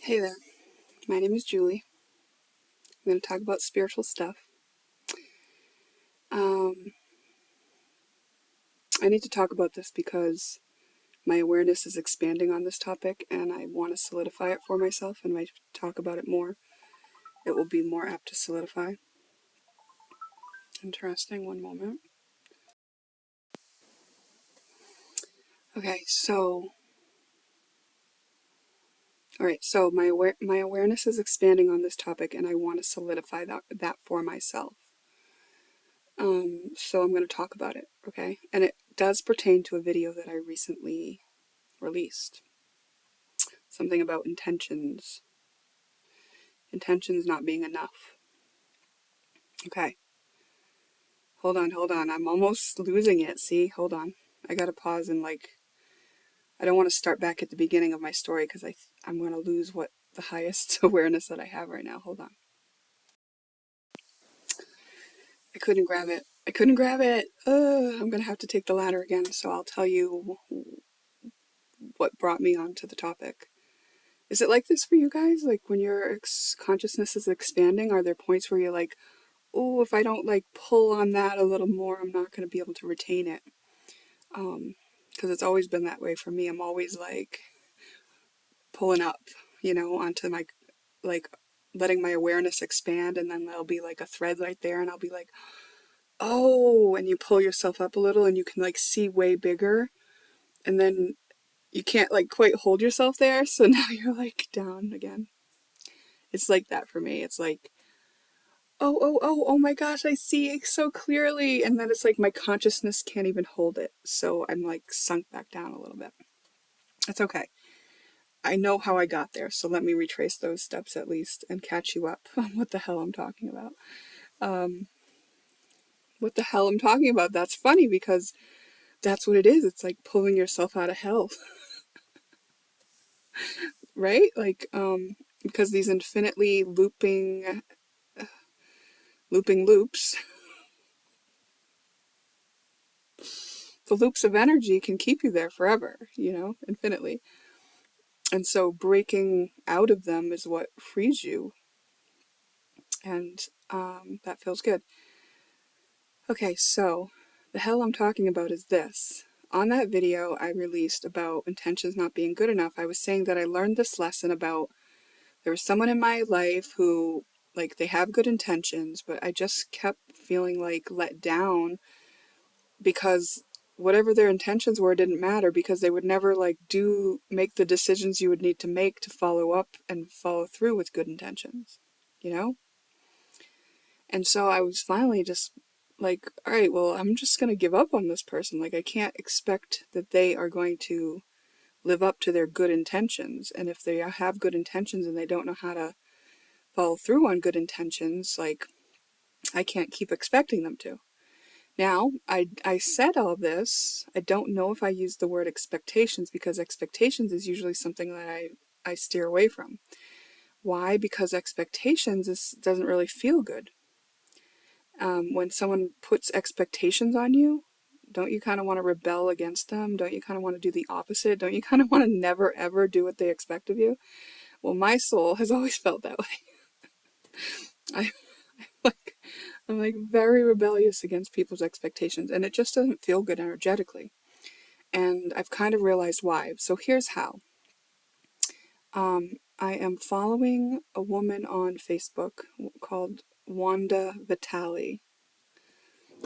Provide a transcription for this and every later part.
Hey there, my name is Julie. I'm going to talk about spiritual stuff. I need to talk about this because my awareness is expanding on this topic and I want to solidify it for myself, and when I talk about it more, it will be more apt to solidify. Interesting, one moment. Okay, so my awareness is expanding on this topic and I want to solidify that for myself. So I'm going to talk about it, okay? And it does pertain to a video that I recently released. Something about intentions. Intentions not being enough. Okay. Hold on. I'm almost losing it. See? Hold on. I gotta pause and I don't want to start back at the beginning of my story because I'm going to lose the highest awareness that I have right now. Hold on. I couldn't grab it. I'm going to have to take the ladder again, so I'll tell you what brought me onto the topic. Is it like this for you guys? Like when your consciousness is expanding, are there points where you're like, oh, if I don't pull on that a little more, I'm not going to be able to retain it? Because it's always been that way for me. I'm always pulling up, onto my, like, letting my awareness expand, and then there'll be a thread right there, and I'll be like, oh, and you pull yourself up a little, and you can see way bigger, and then you can't quite hold yourself there, so now you're down again. It's like that for me. It's like, oh my gosh, I see it so clearly, and then it's my consciousness can't even hold it, so I'm sunk back down a little bit. That's okay. I know how I got there, so let me retrace those steps at least and catch you up on what the hell I'm talking about. What the hell I'm talking about? That's funny because that's what it is. It's like pulling yourself out of hell, right? Because these infinitely looping loops, the loops of energy can keep you there forever, infinitely. And so breaking out of them is what frees you. And that feels good. Okay, so the hell I'm talking about is this. On that video I released about intentions not being good enough, I was saying that I learned this lesson about there was someone in my life who, they have good intentions, but I just kept feeling let down because whatever their intentions were didn't matter, because they would never make the decisions you would need to make to follow up and follow through with good intentions, you know? And so I was finally just all right, well, I'm just going to give up on this person. I can't expect that they are going to live up to their good intentions. And if they have good intentions and they don't know how to follow through on good intentions, I can't keep expecting them to. Now, I said all this. I don't know if I used the word expectations, because expectations is usually something that I steer away from. Why? Because expectations doesn't really feel good. When someone puts expectations on you, don't you kind of want to rebel against them? Don't you kind of want to do the opposite? Don't you kind of want to never ever do what they expect of you? Well, my soul has always felt that way. I I'm very rebellious against people's expectations, and it just doesn't feel good energetically. And I've kind of realized why. So here's how. I am following a woman on Facebook called Wanda Vitale.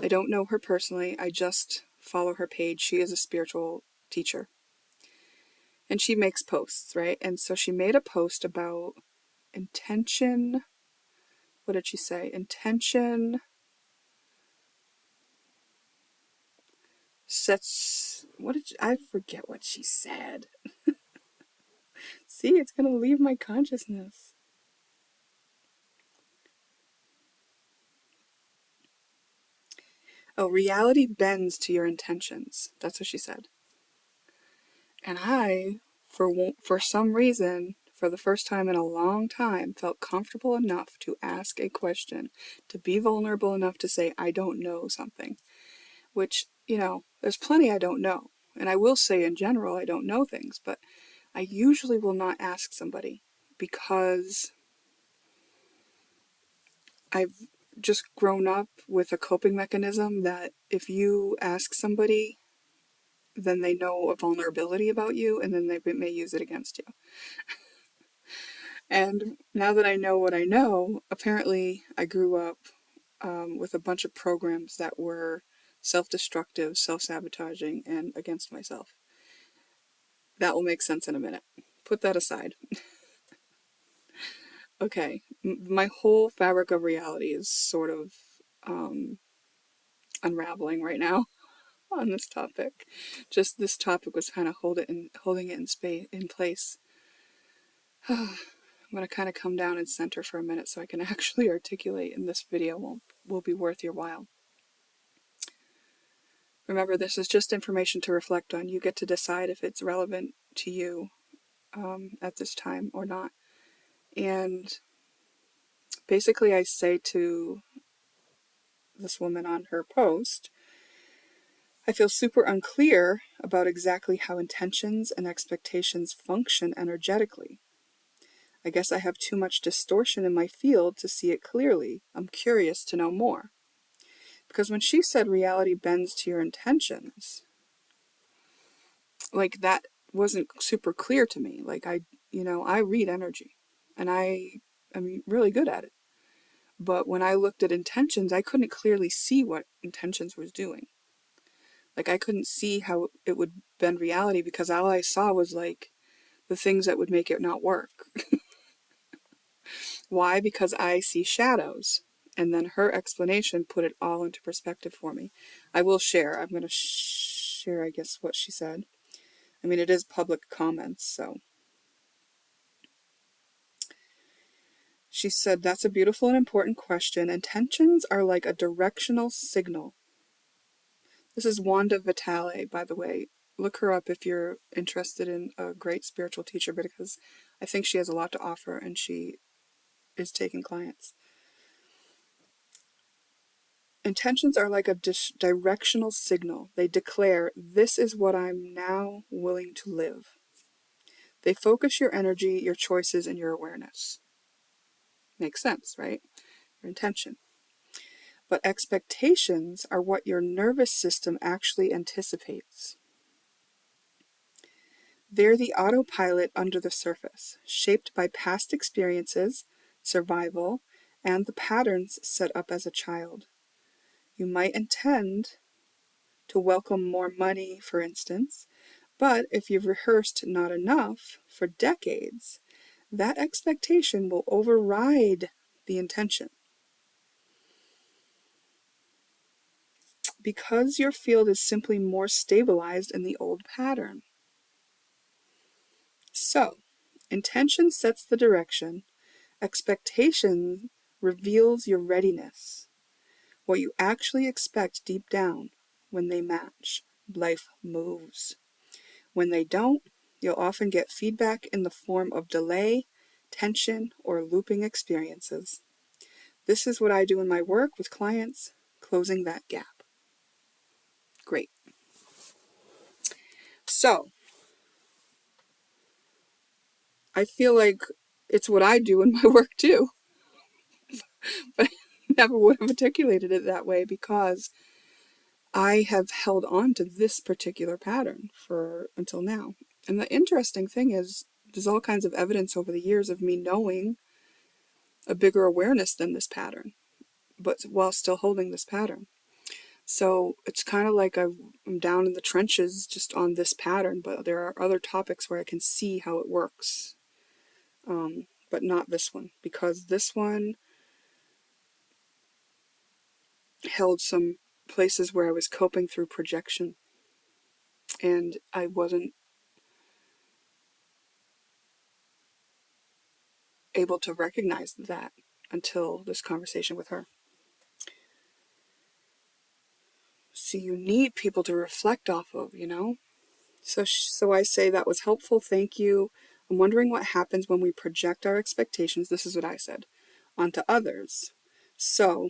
I don't know her personally. I just follow her page. She is a spiritual teacher. And she makes posts, right? And so she made a post about intention. What did she say? Intention sets... I forget what she said. See, it's going to leave my consciousness. Oh, reality bends to your intentions. That's what she said. And I, for some reason, for the first time in a long time, felt comfortable enough to ask a question, to be vulnerable enough to say, I don't know something. Which, there's plenty I don't know. And I will say in general, I don't know things, but I usually will not ask somebody. because I've just grown up with a coping mechanism that if you ask somebody, then they know a vulnerability about you, and then they may use it against you. And now that I know what I know, apparently I grew up with a bunch of programs that were self-destructive, self-sabotaging, and against myself. That will make sense in a minute. Put that aside. Okay, my whole fabric of reality is sort of unraveling right now on this topic. Just this topic was kind of holding it in place. I'm going to kind of come down and center for a minute so I can actually articulate, and this video will be worth your while. Remember, this is just information to reflect on. You get to decide if it's relevant to you at this time or not. And basically I say to this woman on her post, I feel super unclear about exactly how intentions and expectations function energetically. I guess I have too much distortion in my field to see it clearly. I'm curious to know more. Because when she said reality bends to your intentions, like that wasn't super clear to me. Like I read energy and I'm really good at it. But when I looked at intentions, I couldn't clearly see what intentions was doing. Like I couldn't see how it would bend reality because all I saw was like the things that would make it not work. Why? Because I see shadows. And then her explanation put it all into perspective for me. I will share. I'm going to share, I guess, what she said. I mean, it is public comments, so. She said, that's a beautiful and important question. Intentions are like a directional signal. This is Wanda Vitale, by the way. Look her up if you're interested in a great spiritual teacher, because I think she has a lot to offer and she is taking clients. Intentions are like a directional signal. They declare, this is what I'm now willing to live. They focus your energy, your choices, and your awareness. Makes sense, right? Your intention. But expectations are what your nervous system actually anticipates. They're the autopilot under the surface, shaped by past experiences, survival, and the patterns set up as a child. You might intend to welcome more money, for instance, but if you've rehearsed not enough for decades, that expectation will override the intention. Because your field is simply more stabilized in the old pattern. So, intention sets the direction, expectation reveals your readiness, what you actually expect deep down. When they match, life moves. When they don't, you'll often get feedback in the form of delay, tension, or looping experiences. This is what I do in my work with clients, closing that gap. Great. So, I feel like it's what I do in my work too, but I never would have articulated it that way because I have held on to this particular pattern for until now. And the interesting thing is, there's all kinds of evidence over the years of me knowing a bigger awareness than this pattern, but while still holding this pattern. So it's kind of like I'm down in the trenches just on this pattern, but there are other topics where I can see how it works. But not this one, because this one held some places where I was coping through projection, and I wasn't able to recognize that until this conversation with her. So you need people to reflect off of, So I say that was helpful. Thank you. I'm wondering what happens when we project our expectations. This is what I said, onto others. So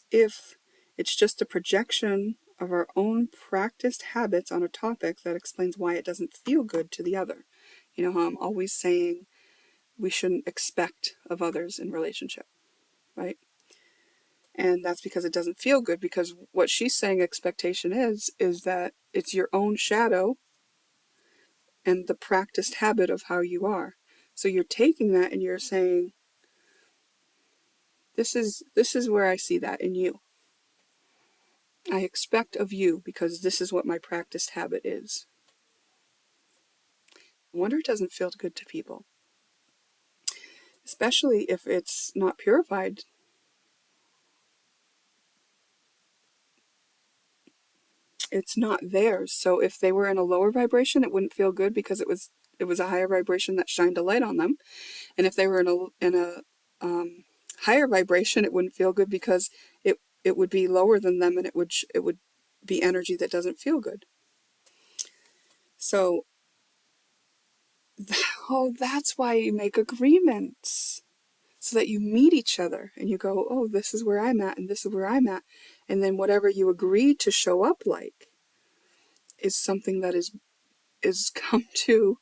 if it's just a projection of our own practiced habits on a topic, that explains why it doesn't feel good to the other. You know how I'm always saying we shouldn't expect of others in relationship, right? And that's because it doesn't feel good, because what she's saying expectation is that it's your own shadow and the practiced habit of how you are. So you're taking that and you're saying, this is where I see that in you. I expect of you because this is what my practiced habit is. I wonder it doesn't feel good to people, especially if it's not purified. It's not theirs. So if they were in a lower vibration, it wouldn't feel good because it was a higher vibration that shined a light on them. And if they were in a higher vibration, it wouldn't feel good because it would be lower than them, and it would be energy that doesn't feel good. So, oh, that's why you make agreements, so that you meet each other and you go, oh, this is where I'm at and this is where I'm at. And then whatever you agree to show up like is something that is come to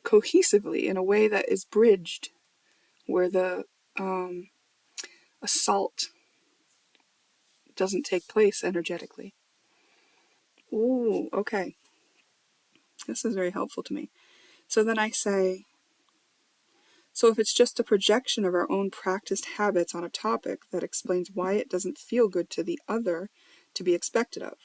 cohesively in a way that is bridged, where the assault doesn't take place energetically. Ooh, okay. This is very helpful to me. So then I say, so if it's just a projection of our own practiced habits on a topic, that explains why it doesn't feel good to the other to be expected of.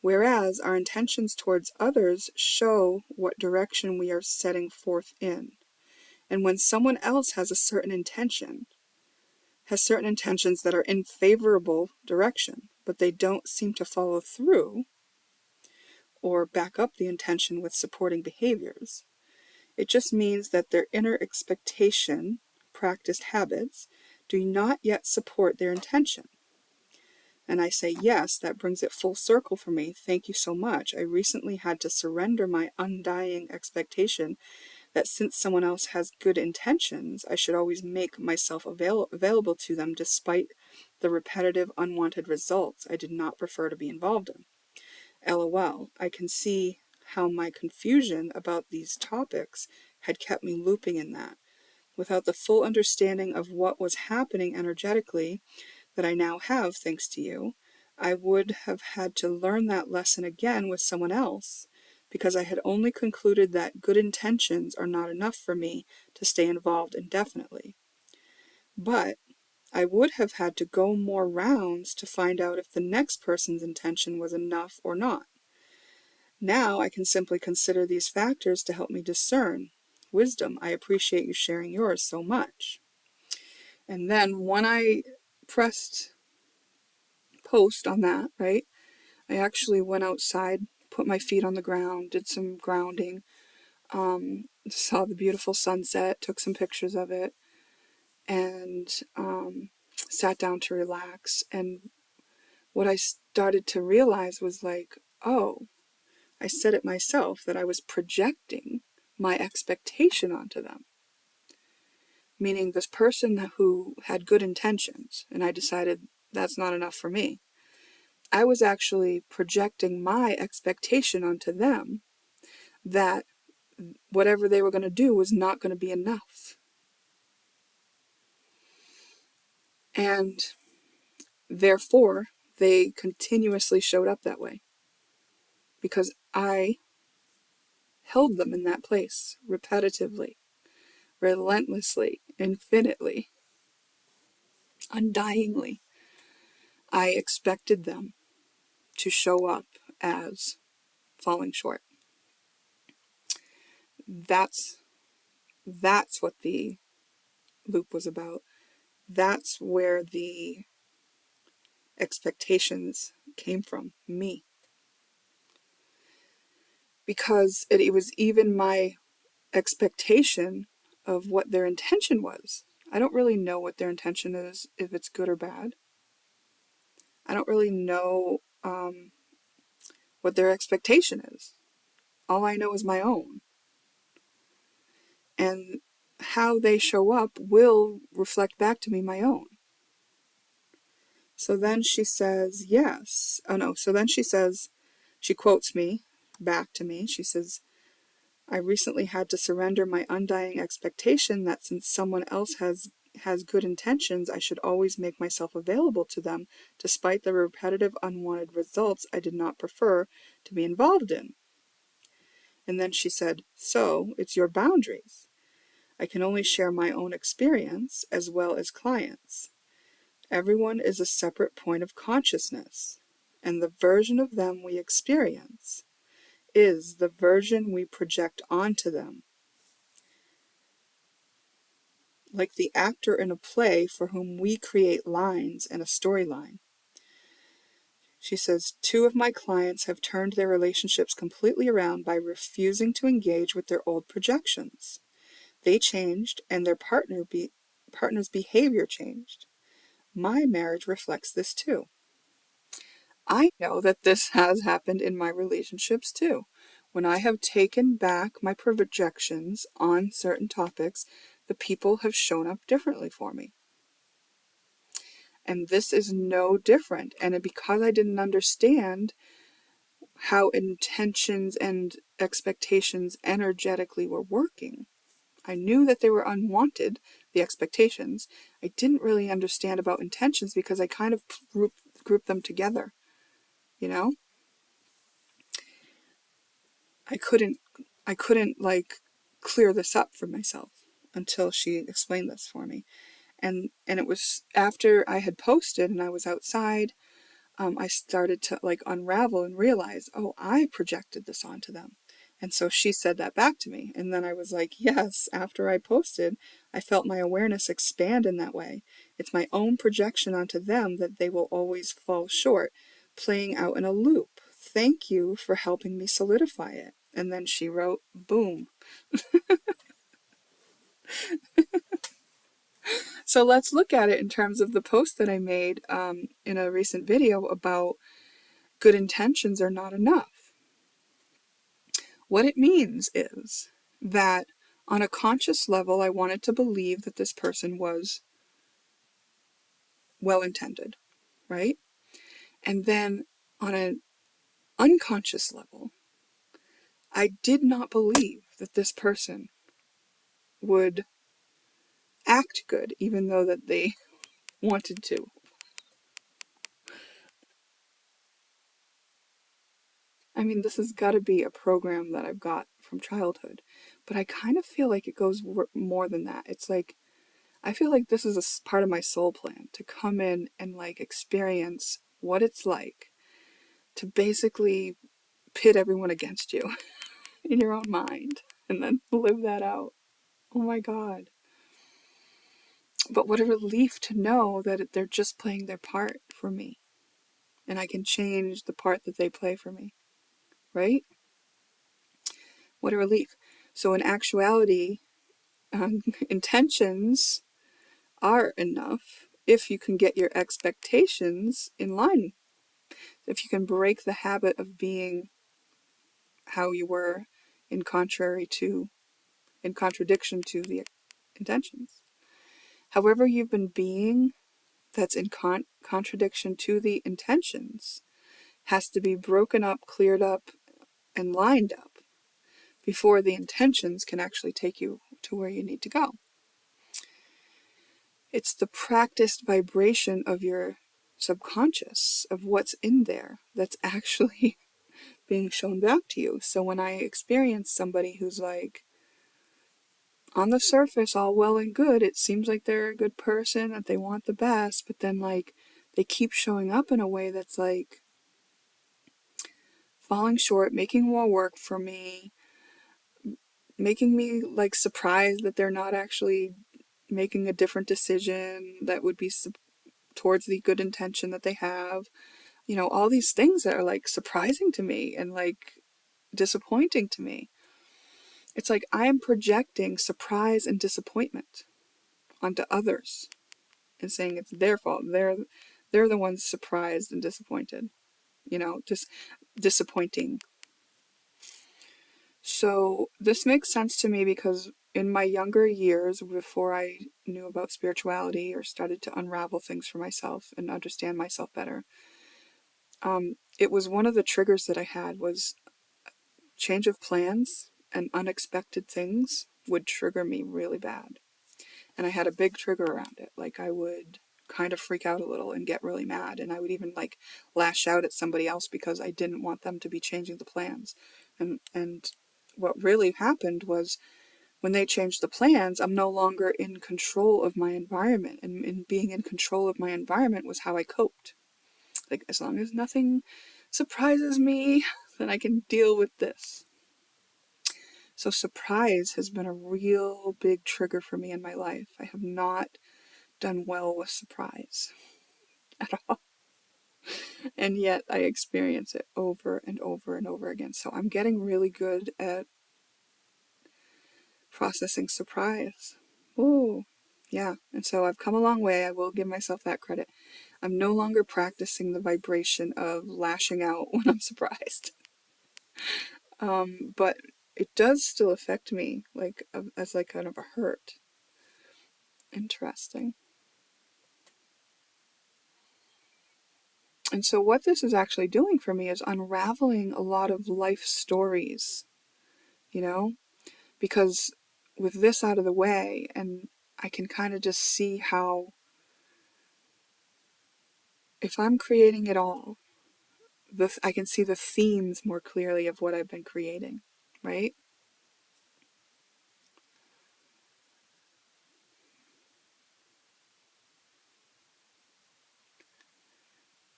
Whereas our intentions towards others show what direction we are setting forth in. And when someone else has certain intentions that are in favorable direction, but they don't seem to follow through or back up the intention with supporting behaviors, it just means that their inner expectation, practiced habits, do not yet support their intention. And I say, yes, that brings it full circle for me. Thank you so much. I recently had to surrender my undying expectation that since someone else has good intentions, I should always make myself available to them despite the repetitive, unwanted results I did not prefer to be involved in. LOL, I can see how my confusion about these topics had kept me looping in that. Without the full understanding of what was happening energetically that I now have, thanks to you, I would have had to learn that lesson again with someone else, because I had only concluded that good intentions are not enough for me to stay involved indefinitely. But I would have had to go more rounds to find out if the next person's intention was enough or not. Now I can simply consider these factors to help me discern. Wisdom, I appreciate you sharing yours so much. And then when I pressed post on that, right, I actually went outside, put my feet on the ground, did some grounding, saw the beautiful sunset, took some pictures of it, and sat down to relax. And what I started to realize was like, oh, I said it myself, that I was projecting my expectation onto them. Meaning this person who had good intentions, and I decided that's not enough for me. I was actually projecting my expectation onto them that whatever they were going to do was not going to be enough. And therefore, they continuously showed up that way. Because I held them in that place repetitively, relentlessly, infinitely, undyingly. I expected them to show up as falling short. That's what the loop was about. That's where the expectations came from, me. Because it was even my expectation of what their intention was. I don't really know what their intention is, if it's good or bad. I don't really know what their expectation is. All I know is my own. And how they show up will reflect back to me my own. So then she says, yes. Oh no, so then she says, she quotes me, back to me. She says, I recently had to surrender my undying expectation that since someone else has good intentions, I should always make myself available to them, despite the repetitive, unwanted results I did not prefer to be involved in. And then she said, so it's your boundaries. I can only share my own experience as well as clients. Everyone is a separate point of consciousness, and the version of them we experience is the version we project onto them. Like the actor in a play for whom we create lines and a storyline. She says, 2 of my clients have turned their relationships completely around by refusing to engage with their old projections. They changed, and their partner's behavior changed. My marriage reflects this too. I know that this has happened in my relationships too. When I have taken back my projections on certain topics, the people have shown up differently for me. And this is no different. And because I didn't understand how intentions and expectations energetically were working, I knew that they were unwanted, the expectations. I didn't really understand about intentions because I kind of grouped them together, you know? I couldn't like clear this up for myself until she explained this for me. And it was after I had posted and I was outside, I started to like unravel and realize, oh, I projected this onto them. And so she said that back to me. And then I was like, yes, after I posted, I felt my awareness expand in that way. It's my own projection onto them that they will always fall short, playing out in a loop. Thank you for helping me solidify it. And then she wrote, boom. So let's look at it in terms of the post that I made in a recent video about good intentions are not enough. What it means is that on a conscious level, I wanted to believe that this person was well-intended, right? And then on an unconscious level, I did not believe that this person would act good, even though that they wanted to. I mean, this has got to be a program that I've got from childhood, but I kind of feel like it goes more than that. It's like, I feel like this is a part of my soul plan to come in and like experience what it's like to basically pit everyone against you in your own mind and then live that out. Oh my God. But what a relief to know that they're just playing their part for me and I can change the part that they play for me, right? What a relief. So in actuality, intentions are enough if you can get your expectations in line. If you can break the habit of being how you were in contradiction to the intentions. However you've been being that's in contradiction to the intentions has to be broken up, cleared up, and lined up before the intentions can actually take you to where you need to go. It's the practiced vibration of your subconscious, of what's in there, that's actually being shown back to you. So when I experience somebody who's like, on the surface, all well and good, it seems like they're a good person, that they want the best, but then like they keep showing up in a way that's like falling short, making more work for me, making me like surprised that they're not actually making a different decision that would be towards the good intention that they have. You know, all these things that are like surprising to me and like disappointing to me. It's like I am projecting surprise and disappointment onto others and saying it's their fault. They're the ones surprised and disappointed. You know, just disappointing. So this makes sense to me because in my younger years, before I knew about spirituality or started to unravel things for myself and understand myself better, it was one of the triggers that I had was change of plans and unexpected things would trigger me really bad. And I had a big trigger around it. Like, I would kind of freak out a little and get really mad, and I would even like lash out at somebody else because I didn't want them to be changing the plans. And what really happened was, when they changed the plans, I'm no longer in control of my environment, and in being in control of my environment was how I coped. Like, as long as nothing surprises me, then I can deal with this. So surprise has been a real big trigger for me in my life. I have not done well with surprise at all. And yet I experience it over and over and over again. So I'm getting really good at processing surprise. Ooh, yeah. And so I've come a long way. I will give myself that credit. I'm no longer practicing the vibration of lashing out when I'm surprised. But it does still affect me, like, as like kind of a hurt. Interesting. And so what this is actually doing for me is unraveling a lot of life stories, you know, because with this out of the way, and I can kind of just see how, if I'm creating it all, I can see the themes more clearly of what I've been creating, right?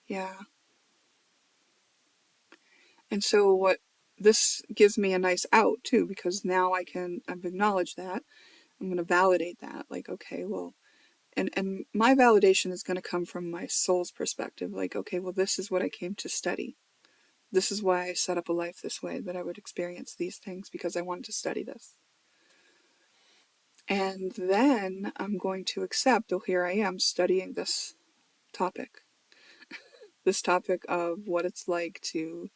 Yeah. And so what this gives me a nice out too, because now I've acknowledged that. I'm going to validate that. Like, okay, well, and my validation is going to come from my soul's perspective. Like, okay, well, this is what I came to study. This is why I set up a life this way, that I would experience these things, because I wanted to study this. And then I'm going to accept, oh, here I am studying this topic of what it's like to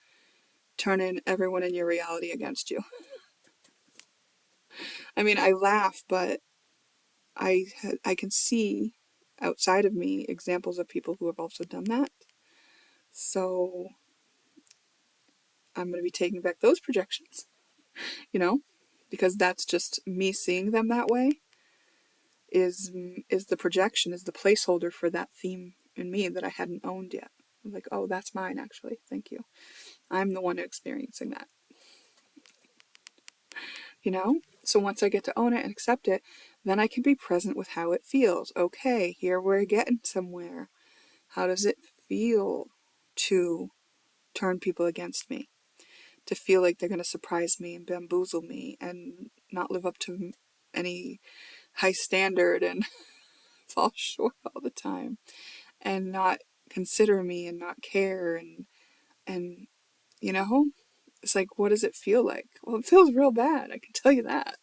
turn in everyone in your reality against you. I mean, I laugh, but I can see outside of me examples of people who have also done that. So I'm going to be taking back those projections, you know, because that's just me seeing them that way is the projection, is the placeholder for that theme in me that I hadn't owned yet. I'm like, oh, that's mine actually. Thank you. I'm the one experiencing that, you know? So once I get to own it and accept it, then I can be present with how it feels. Okay, here we're getting somewhere. How does it feel to turn people against me? To feel like they're going to surprise me and bamboozle me and not live up to any high standard and fall short all the time and not consider me and not care and you know, it's like, what does it feel like? Well, it feels real bad, I can tell you that.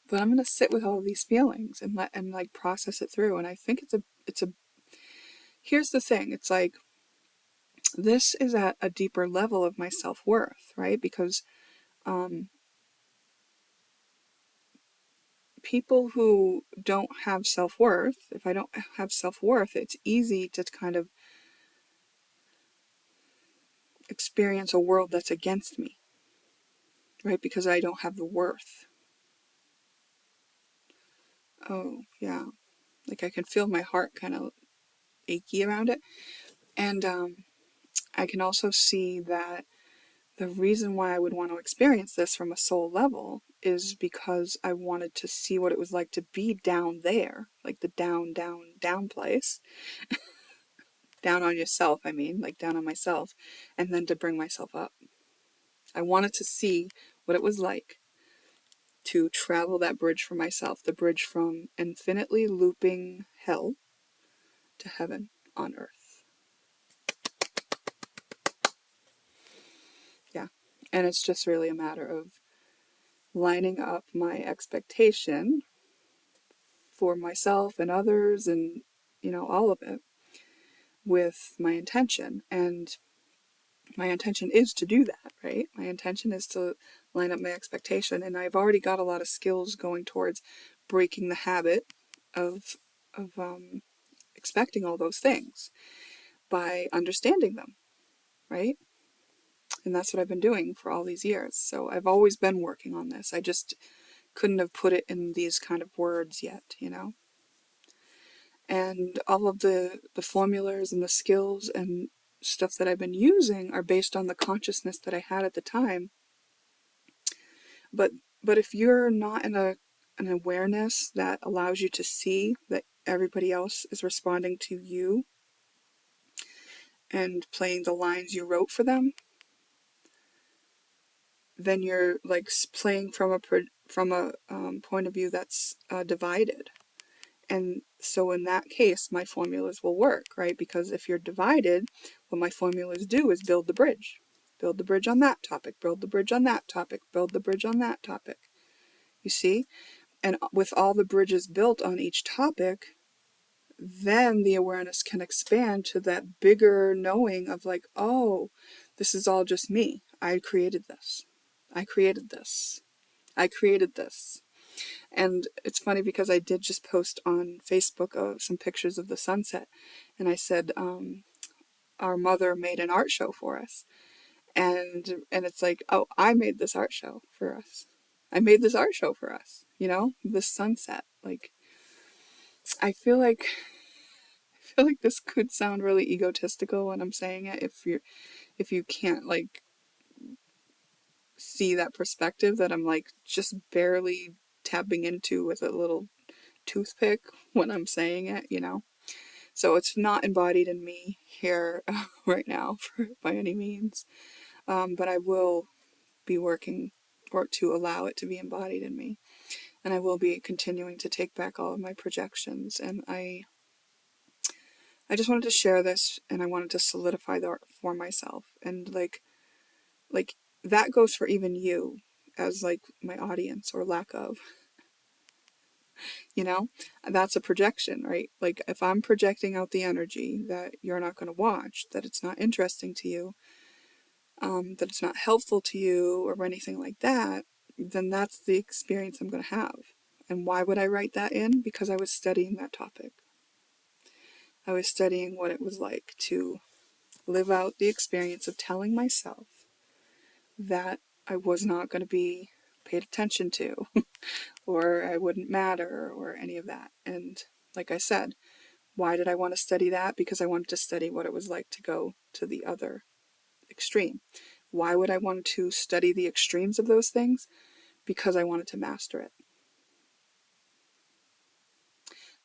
But I'm gonna sit with all of these feelings and like process it through. And I think it's a here's the thing, it's like, this is at a deeper level of my self-worth, right? Because people who don't have self-worth, if I don't have self-worth, it's easy to kind of experience a world that's against me, right? Because I don't have the worth. Oh, yeah. Like, I can feel my heart kind of achy around it. And I can also see that the reason why I would want to experience this from a soul level is because I wanted to see what it was like to be down there, like the down, down, down place. Down on yourself, I mean, like down on myself, and then to bring myself up. I wanted to see what it was like to travel that bridge for myself, the bridge from infinitely looping hell to heaven on earth. Yeah. And it's just really a matter of lining up my expectation for myself and others and, you know, all of it with my intention. And my intention is to do that, right? My intention is to line up my expectation. And I've already got a lot of skills going towards breaking the habit of, of expecting all those things by understanding them, right? And that's what I've been doing for all these years. So I've always been working on this. I just couldn't have put it in these kind of words yet, you know? And all of the formulas and the skills and stuff that I've been using are based on the consciousness that I had at the time. But if you're not in an awareness that allows you to see that everybody else is responding to you and playing the lines you wrote for them, then you're like playing from a point of view that's divided. And so in that case, my formulas will work, right? Because if you're divided, what my formulas do is build the bridge. Build the bridge on that topic, build the bridge on that topic, build the bridge on that topic. You see? And with all the bridges built on each topic, then the awareness can expand to that bigger knowing of like, oh, this is all just me. I created this. I created this. I created this. And it's funny because I did just post on Facebook some pictures of the sunset. And I said, our mother made an art show for us. And it's like, oh, I made this art show for us. I made this art show for us, you know, this sunset. Like, I feel like this could sound really egotistical when I'm saying it if you can't like see that perspective that I'm like just barely tapping into with a little toothpick when I'm saying it, you know. So it's not embodied in me here right now by any means, but I will be working or to allow it to be embodied in me, and I will be continuing to take back all of my projections. And I just wanted to share this, and I wanted to solidify that for myself, and like that goes for even you as like my audience or lack of, you know. That's a projection, right? Like if I'm projecting out the energy that you're not going to watch, that it's not interesting to you, that it's not helpful to you or anything like that, then that's the experience I'm going to have. And why would I write that in? Because I was studying that topic. I was studying what it was like to live out the experience of telling myself that I was not going to be paid attention to or I wouldn't matter or any of that. And like I said, why did I want to study that? Because I wanted to study what it was like to go to the other extreme. Why would I want to study the extremes of those things? Because I wanted to master it.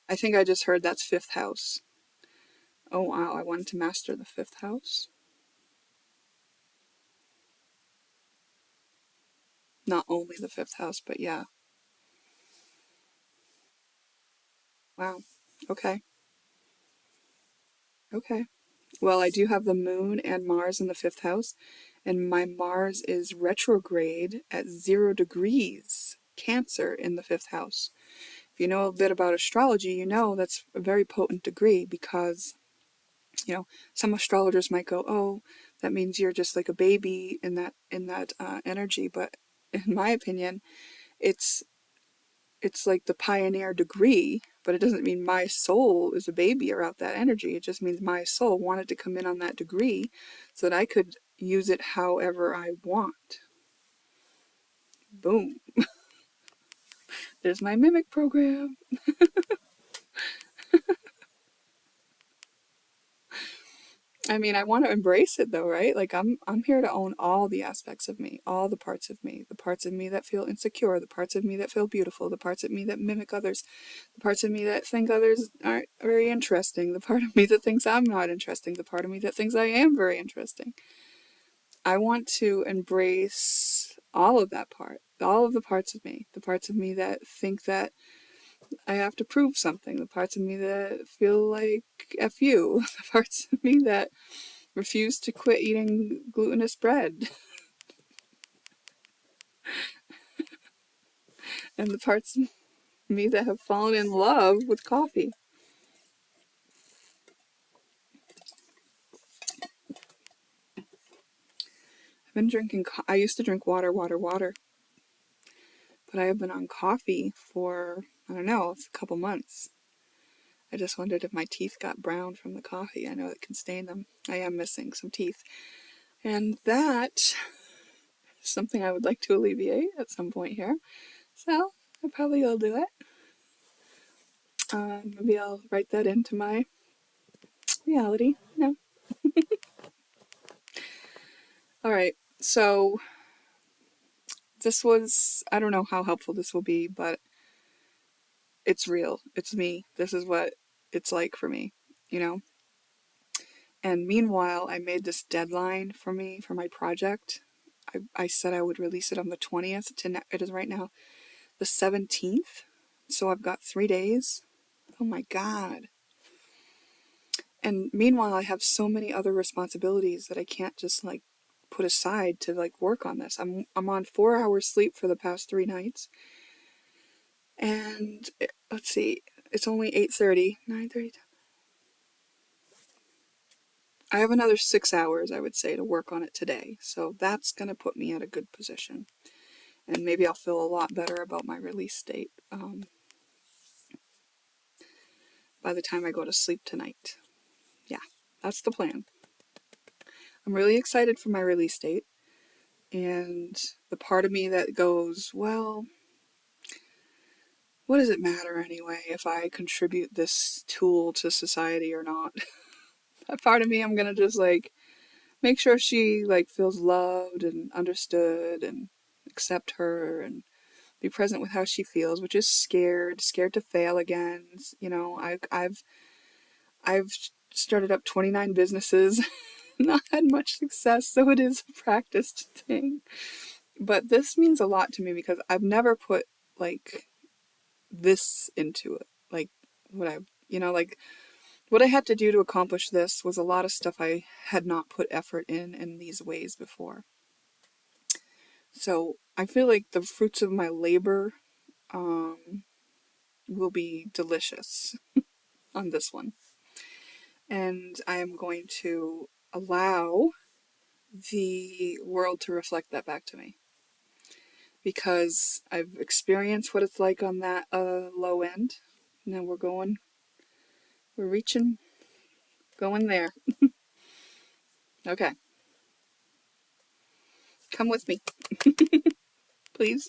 I think I just heard that's fifth house. Oh wow, I wanted to master the fifth house. Not only the fifth house, but yeah. Wow. Okay. Okay. Well, I do have the moon and Mars in the fifth house, and my Mars is retrograde at 0 degrees Cancer in the fifth house. If you know a bit about astrology, you know that's a very potent degree because, you know, some astrologers might go, oh, that means you're just like a baby in that energy. But in my opinion, it's like the pioneer degree, but it doesn't mean my soul is a baby around that energy. It just means my soul wanted to come in on that degree so that I could use it however I want. Boom. There's my mimic program. I mean, I want to embrace it though, right? Like I'm here to own all the aspects of me, all the parts of me that feel insecure, the parts of me that feel beautiful, the parts of me that mimic others, the parts of me that think others aren't very interesting, the part of me that thinks I'm not interesting, the part of me that thinks I am very interesting. I want to embrace all of that part, all of the parts of me that think that I have to prove something, the parts of me that feel like F you, the parts of me that refuse to quit eating glutinous bread, and the parts of me that have fallen in love with coffee. I've been drinking, I used to drink water, but I have been on coffee for, I don't know, a couple months. I just wondered if my teeth got brown from the coffee. I know it can stain them. I am missing some teeth. And that is something I would like to alleviate at some point here. So I probably will do it. Maybe I'll write that into my reality. No. All right. So this was, I don't know how helpful this will be, but it's real. It's me. This is what it's like for me, you know? And meanwhile, I made this deadline for me for my project. I said I would release it on the 20th. It is right now the 17th. So I've got 3 days. Oh my God. And meanwhile, I have so many other responsibilities that I can't just like put aside to like work on this. I'm on 4 hours sleep for the past 3 nights. And let's see, it's only 8:30, 9:30. I have another 6 hours, I would say, to work on it today. So that's going to put me at a good position. And maybe I'll feel a lot better about my release date by the time I go to sleep tonight. Yeah, that's the plan. I'm really excited for my release date. And the part of me that goes, well, what does it matter anyway if I contribute this tool to society or not? That part of me, I'm going to just like make sure she like feels loved and understood and accept her and be present with how she feels, which is scared to fail again. You know, I've started up 29 businesses, not had much success, so it is a practiced thing. But this means a lot to me because I've never put like this into it. Like what I, like what I had to do to accomplish this was a lot of stuff I had not put effort in these ways before. So I feel like the fruits of my labor will be delicious on this one. And I am going to allow the world to reflect that back to me. Because I've experienced what it's like on that low end. Now we're reaching, going there. Okay, come with me, please.